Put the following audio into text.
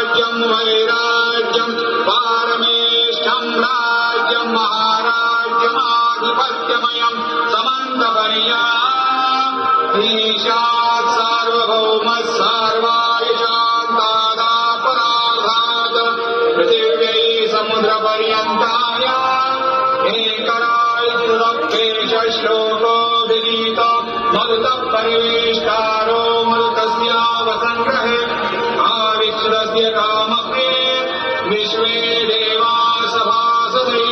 राज्यं वैराज्यं पारमेष्ठं राज्यं महाराज्यमाधिपत्यमयं समन्तपर्याम् ईशात् सार्वभौमः सर्वाय शान्तादापराधात् पृथिव्यै समुद्रपर्यन्ताय एकरायितुरप्येष श्लोको विनीत मरुतः परिवेष्टारो मरुतस्यावसङ्ग्रहे आविक्षुरस्य कामके विश्वे देवा सभासदे